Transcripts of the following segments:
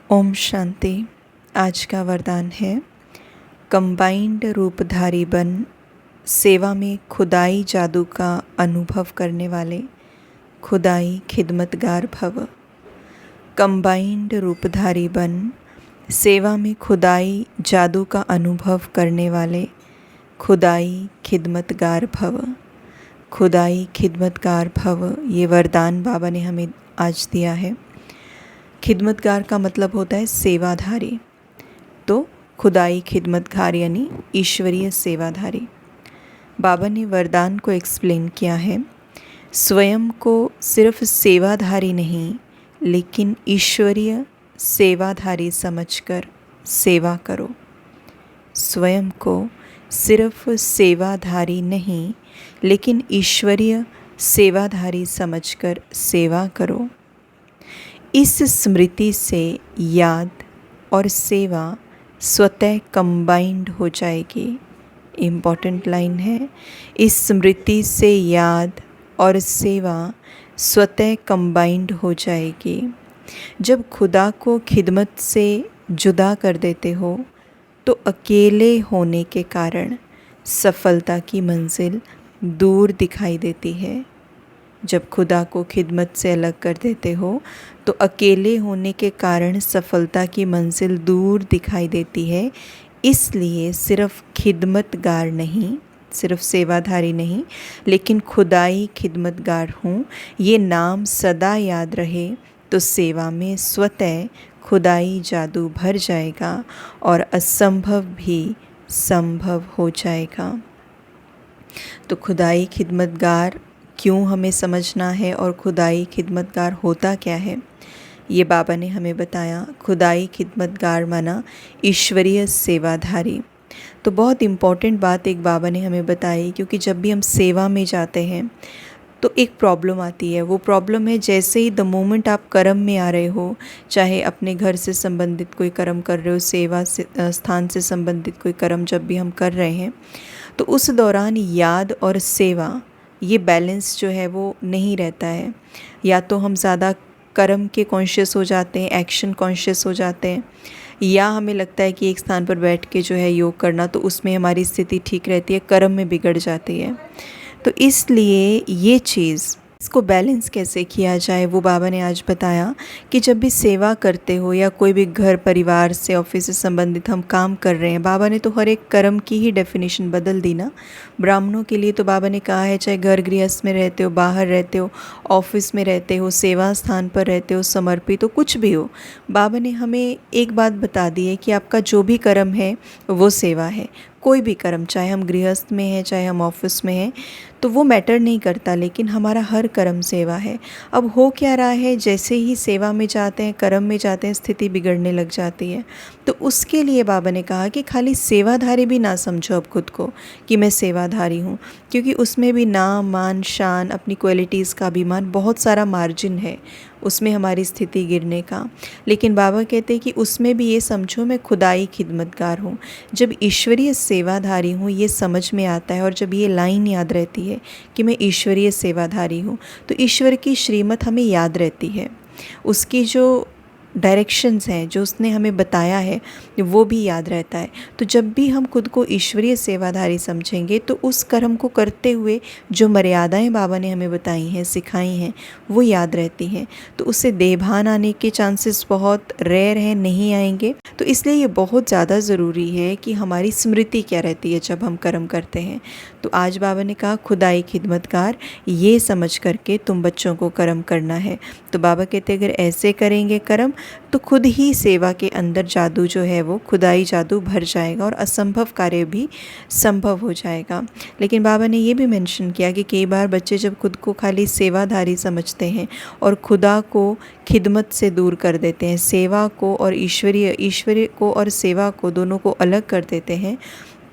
ओम शांति। आज का वरदान है कंबाइंड रूपधारी बन, सेवा में खुदाई जादू का अनुभव करने वाले, खुदाई खिदमतगार भव। कंबाइंड रूपधारी बन, सेवा में खुदाई जादू का अनुभव करने वाले, खुदाई खिदमतगार भव। खुदाई खिदमतगार भव, ये वरदान बाबा ने हमें आज दिया है। खिदमतगार का मतलब होता है सेवाधारी, तो खुदाई खिदमतगार यानी ईश्वरीय सेवाधारी। बाबा ने वरदान को एक्सप्लेन किया है, स्वयं को सिर्फ सेवाधारी नहीं लेकिन ईश्वरीय सेवाधारी समझकर सेवा करो। स्वयं को सिर्फ सेवाधारी नहीं लेकिन ईश्वरीय सेवाधारी समझकर सेवा करो। इस स्मृति से याद और सेवा स्वतः कंबाइंड हो जाएगी। इम्पॉर्टेंट लाइन है, इस स्मृति से याद और सेवा स्वतः कंबाइंड हो जाएगी। जब खुदा को खिदमत से जुदा कर देते हो तो अकेले होने के कारण सफलता की मंजिल दूर दिखाई देती है। जब खुदा को खिदमत से अलग कर देते हो तो अकेले होने के कारण सफलता की मंजिल दूर दिखाई देती है। इसलिए सिर्फ खिदमतगार नहीं, सिर्फ सेवाधारी नहीं लेकिन खुदाई खिदमतगार हूँ, ये नाम सदा याद रहे तो सेवा में स्वतः खुदाई जादू भर जाएगा और असंभव भी संभव हो जाएगा। तो खुदाई खिदमतगार क्यों हमें समझना है और खुदाई खिदमतगार होता क्या है, ये बाबा ने हमें बताया। खुदाई खिदमतगार माना ईश्वरीय सेवाधारी। तो बहुत इम्पॉर्टेंट बात एक बाबा ने हमें बताई, क्योंकि जब भी हम सेवा में जाते हैं तो एक प्रॉब्लम आती है। वो प्रॉब्लम है जैसे ही द मोमेंट आप कर्म में आ रहे हो, चाहे अपने घर से संबंधित कोई कर्म कर रहे हो, सेवा से स्थान से संबंधित कोई कर्म जब भी हम कर रहे हैं तो उस दौरान याद और सेवा ये बैलेंस जो है वो नहीं रहता है। या तो हम ज़्यादा कर्म के कॉन्शियस हो जाते हैं, एक्शन कॉन्शियस हो जाते हैं, या हमें लगता है कि एक स्थान पर बैठ के जो है योग करना तो उसमें हमारी स्थिति ठीक रहती है, कर्म में बिगड़ जाती है। तो इसलिए ये चीज़, इसको बैलेंस कैसे किया जाए वो बाबा ने आज बताया कि जब भी सेवा करते हो या कोई भी घर परिवार से ऑफिस से संबंधित हम काम कर रहे हैं, बाबा ने तो हर एक कर्म की ही डेफिनेशन बदल दी ना। ब्राह्मणों के लिए तो बाबा ने कहा है, चाहे घर गृहस्थ में रहते हो, बाहर रहते हो, ऑफिस में रहते हो, सेवा स्थान पर रहते हो, समर्पित हो, कुछ भी हो, बाबा ने हमें एक बात बता दी है कि आपका जो भी कर्म है वो सेवा है। कोई भी कर्म, चाहे हम गृहस्थ में हैं चाहे हम ऑफिस में हैं, तो वो मैटर नहीं करता, लेकिन हमारा हर कर्म सेवा है। अब हो क्या रहा है, जैसे ही सेवा में जाते हैं, कर्म में जाते हैं, स्थिति बिगड़ने लग जाती है। तो उसके लिए बाबा ने कहा कि खाली सेवाधारी भी ना समझो अब खुद को कि मैं सेवाधारी हूँ, क्योंकि उसमें भी नाम मान शान, अपनी क्वालिटीज़ का अभिमान, बहुत सारा मार्जिन है उसमें हमारी स्थिति गिरने का। लेकिन बाबा कहते हैं कि उसमें भी ये समझो मैं खुदाई खिदमतगार हूँ। जब ईश्वरीय सेवाधारी हूँ ये समझ में आता है, और जब ये लाइन याद रहती है कि मैं ईश्वरीय सेवाधारी हूँ, तो ईश्वर की श्रीमत हमें याद रहती है, उसकी जो डायरेक्शंस हैं जो उसने हमें बताया है वो भी याद रहता है। तो जब भी हम खुद को ईश्वरीय सेवाधारी समझेंगे तो उस कर्म को करते हुए जो मर्यादाएं बाबा ने हमें बताई हैं, सिखाई हैं, वो याद रहती हैं। तो उससे देभान आने के चांसेस बहुत रेयर हैं, नहीं आएंगे। तो इसलिए ये बहुत ज़्यादा ज़रूरी है कि हमारी स्मृति क्या रहती है जब हम कर्म करते हैं। तो आज बाबा ने कहा खुदाई खिदमतगार, ये समझ करके तुम बच्चों को कर्म करना है। तो बाबा कहते अगर ऐसे करेंगे कर्म तो खुद ही सेवा के अंदर जादू जो है वो खुदाई जादू भर जाएगा और असंभव कार्य भी संभव हो जाएगा। लेकिन बाबा ने ये भी मेंशन किया कि कई बार बच्चे जब खुद को खाली सेवाधारी समझते हैं और खुदा को खिदमत से दूर कर देते हैं, सेवा को और ईश्वरीय को और सेवा को दोनों को अलग कर देते हैं,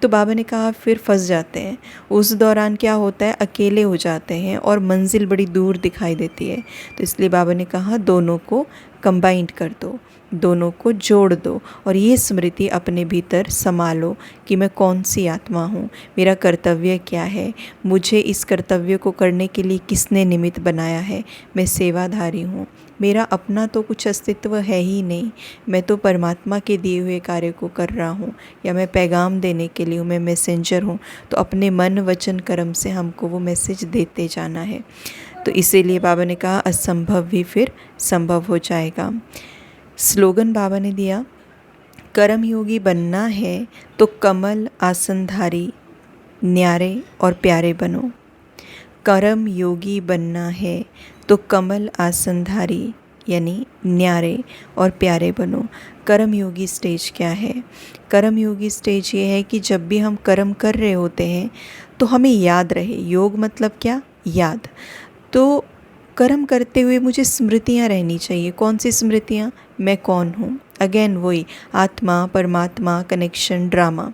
तो बाबा ने कहा फिर फंस जाते हैं। उस दौरान क्या होता है, अकेले हो जाते हैं और मंजिल बड़ी दूर दिखाई देती है। तो इसलिए बाबा ने कहा दोनों को कंबाइंड कर दो, दोनों को जोड़ दो और ये स्मृति अपने भीतर संभालो कि मैं कौन सी आत्मा हूँ, मेरा कर्तव्य क्या है, मुझे इस कर्तव्य को करने के लिए किसने निमित्त बनाया है, मैं सेवाधारी हूँ, मेरा अपना तो कुछ अस्तित्व है ही नहीं, मैं तो परमात्मा के दिए हुए कार्य को कर रहा हूँ या मैं पैगाम देने के लिए हूँ, मैं मैसेंजर हूँ। तो अपने मन वचन कर्म से हमको वो मैसेज देते जाना है। तो इसीलिए बाबा ने कहा असंभव भी फिर संभव हो जाएगा। स्लोगन बाबा ने दिया, कर्म योगी बनना है तो कमल आसनधारी न्यारे और प्यारे बनो। कर्म योगी बनना है तो कमल आसनधारी यानी न्यारे और प्यारे बनो। कर्म योगी स्टेज क्या है? कर्म योगी स्टेज ये है कि जब भी हम कर्म कर रहे होते हैं तो हमें याद रहे। योग मतलब क्या? याद। तो कर्म करते हुए मुझे स्मृतियाँ रहनी चाहिए। कौन सी स्मृतियाँ? मैं कौन हूँ। अगेन वही आत्मा, परमात्मा, कनेक्शन, ड्रामा,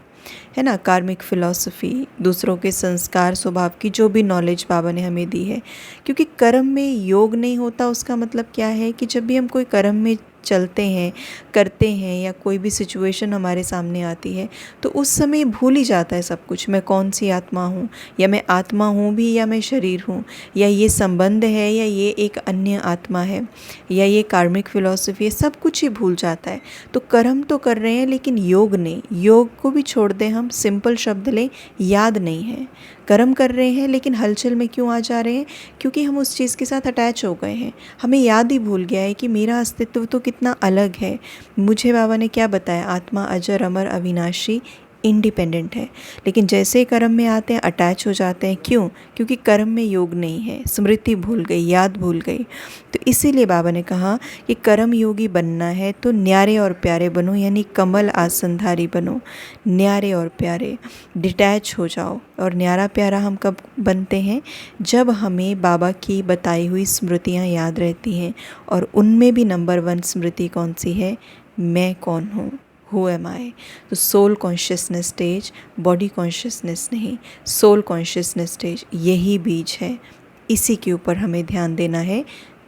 है ना, कार्मिक फ़िलॉसफ़ी, दूसरों के संस्कार, स्वभाव की जो भी नॉलेज बाबा ने हमें दी है। क्योंकि कर्म में योग नहीं होता, उसका मतलब क्या है कि जब भी हम कोई कर्म में चलते हैं, करते हैं या कोई भी सिचुएशन हमारे सामने आती है तो उस समय भूल ही जाता है सब कुछ। मैं कौन सी आत्मा हूँ, या मैं आत्मा हूँ भी या मैं शरीर हूँ, या ये संबंध है या ये एक अन्य आत्मा है, या ये कार्मिक फ़िलॉसफ़ी है, सब कुछ ही भूल जाता है। तो कर्म तो कर रहे हैं लेकिन योग नहीं। योग को भी छोड़ दें हम, सिंपल शब्द लें, याद नहीं है। कर्म कर रहे हैं लेकिन हलचल में क्यों आ जा रहे हैं? क्योंकि हम उस चीज़ के साथ अटैच हो गए हैं। हमें याद ही भूल गया है कि मेरा अस्तित्व तो कितना अलग है। मुझे बाबा ने क्या बताया? आत्मा अजर अमर अविनाशी इंडिपेंडेंट है। लेकिन जैसे ही कर्म में आते हैं अटैच हो जाते हैं। क्यों? क्योंकि कर्म में योग नहीं है, स्मृति भूल गई, याद भूल गई। तो इसीलिए बाबा ने कहा कि कर्म योगी बनना है तो न्यारे और प्यारे बनो, यानी कमल आसनधारी बनो। न्यारे और प्यारे, डिटैच हो जाओ। और न्यारा प्यारा हम कब बनते हैं? जब हमें बाबा की बताई हुई स्मृतियाँ याद रहती हैं। और उनमें भी नंबर 1 स्मृति कौन सी है? मैं कौन हूँ, हु एम आई। तो soul consciousness stage, body consciousness नहीं, सोल कॉन्शियसनेस स्टेज, यही बीज है। इसी के ऊपर हमें ध्यान देना है।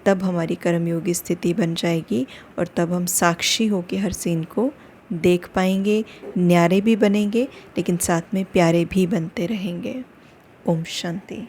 तब हमारी कर्मयोगी स्थिति बन जाएगी और तब हम साक्षी होकर हर सीन को देख पाएंगे, न्यारे भी बनेंगे लेकिन साथ में प्यारे भी बनते रहेंगे। ओम शांति।